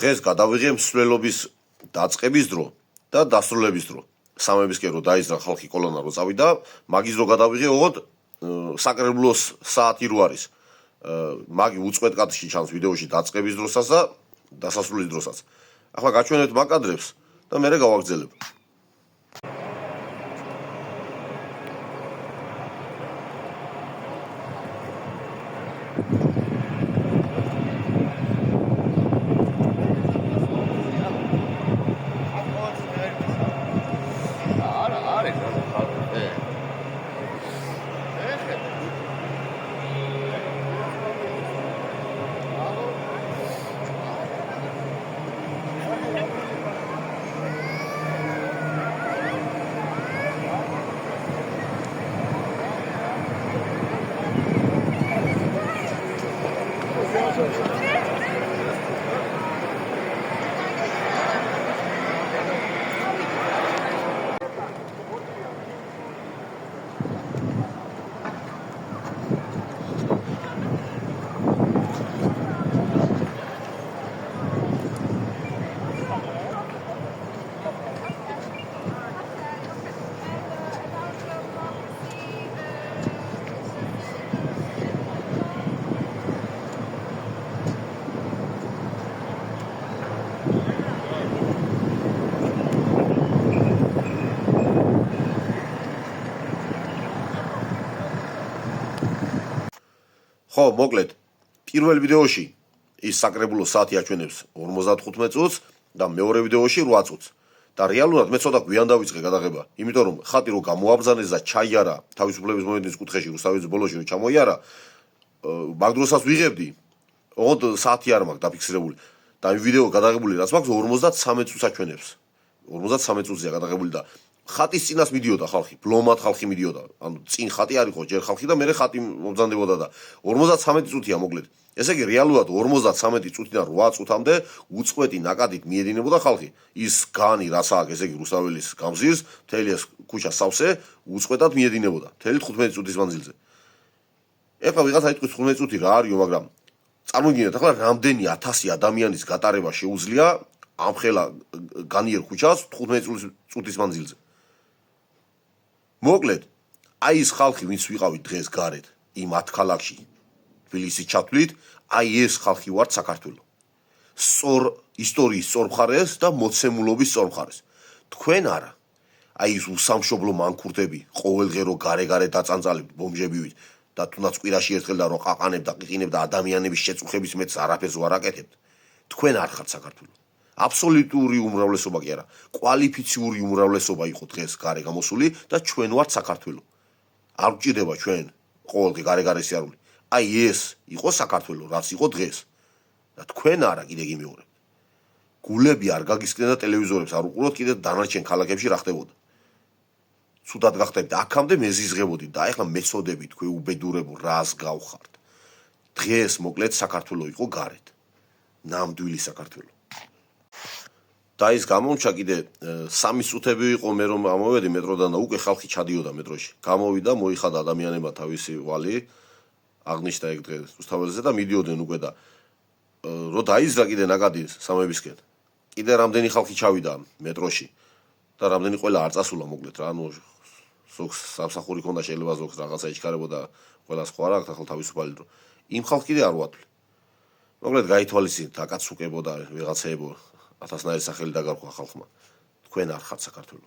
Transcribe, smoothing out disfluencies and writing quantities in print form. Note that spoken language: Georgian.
დღეს გადავიღე მსვლელობის დაწყების დრო და დასრულების დრო. სამებისკენ რო დაიზრა ხალხი კოლონა რო წავიდა, მაგის დრო გადავიღე ოღონდ საკრებულოს საათი რო არის. მაგი უწყვეტ კადრში ჩანს ვიდეოში დაწყების დროსაც და დასასრულის დროსაც. ახლა გაჩვენებთ მაგ კადრებს და მერე გავაგრძელებ. ხო, მოკლედ, პირველ ვიდეოში ის საკრებულო საათი აჩვენებს 55 წუთს და მეორე ვიდეოში 8 წუთს. და რეალურად მე ცოტა გვიან დავიწყე გადაღება, იმიტომ რომ ხატი რო გამოაბრძანეს და ჩაიარა თავისუფლების მოედნის კუთხეში რუსთაველის ბოლოში რო ჩამოიარა, მაგ დროსაც ვიღებდი, ოღონდ საათი არ მაქვს დაფიქსირებული და იმ ვიდეო გადაღებული რაც მაქვს 53 წუთს აჩვენებს. 53 წუთია გადაღებული და ხატის წინას მიდიოდა ხალხი, ბლომად ხალხი მიდიოდა. ანუ წინ ხატი არ იყო ჯერ ხალხი და მერე ხატი მომძანდებოდა და 53 წუთია მოკლედ. ესე იგი რეალურად 53 წუთიდან 8 წუთამდე უწყვეტი ნაკადით მიედინებოდა ხალხი. ის განი რაც აქვს, ესე იგი რუსთაველის გამზირს, მთელი ეს ქუჩა სავსე უწყვეტად მიედინებოდა. მთელი 15 წუთის მანძილზე. ეხლა ვიღაცა იტყვის 15 წუთი რა არისო, მაგრამ წარმოგიდგენთ ახლა რამდენი 1000 ადამიანის გატარება შეუძლია ამ ხელა განიერ ქუჩას 15 წუთის მანძილზე. მოკლედ, აი ეს ხალხი, ვინც ვიყავით დღეს გარეთ, იმ 10 ქალაქში, თბილისის ჩათვლით, აი ეს ხალხი ვართ საქართველო. სწორ ისტორიის სწორ მხარეს და მოცემულობის სწორ მხარეს. თქვენ არა. აი ეს უსამშობლო მანქურტები, ყოველდღიო გარე-გარე დაწანწალებთ ბომჟებივით და თუნდაც კვირაში ერთხელ და რო ყაყანებთ და ყიყინებთ და ადამიანების შეწუხების მეტს არაფერს ვარ აკეთებთ. თქვენ არ ხართ საქართველო. აბსოლუტური უმრავლესობა კი არა, კვალიფიციური უმრავლესობა იყო დღეს გარე გამოსული და ჩვენ ვართ საქართველო. არ გვჭირდება ჩვენ ყოველდღე გარე-გარე სიარული. აი ეს იყო საქართველო, რაც იყო დღეს. და თქვენ არა კიდე გიმეორებთ. გულები არ გაგისკნენ და ტელევიზორებს არ უყუროთ კიდე დანარჩენ ქალაქებში რა ხდებოდა. ცუდად გახდებით, აქამდე მეზიზღებოდით და ეხლა მეცოდებით თქვენ უბედურებო რას გავხართ. დღეს მოკლედ საქართველო იყო გარეთ. ნამდვილი საქართველო. და ის გამომჩა კიდე 3 წუთები იყო მე რომ ამოვედი მეტროდან და უკვე ხალხი ჩადიოდა მეტროში. გამოვიდა, მოიხადა ადამიანებმა თავისი ვალი, აღნიშნა ეგ დღეს რუსთაველზე და მიდიოდნენ უკვე და რო დაიზრა კიდე ნაკადი სამებისკენ. კიდე რამდენი ხალხი ჩავიდა მეტროში და რამდენი ყველა არ წასულა მოკლედ რა, ანუ ზოგს სამსახური ქონდა შეიძლება ზოგს რაღაცა იჩქარებოდა ყველა სხვა რა, ახლა თავისუფალი დრო. იმ ხალხს კიდე არ ვათვლი. მოკლედ გაითვალისწინეთ, აკაც უკებოდა ვიღაცაებო 1000-ნაირი სახელი დაგარქვა ხალხმა. თქვენ არ ხართ საქართველო.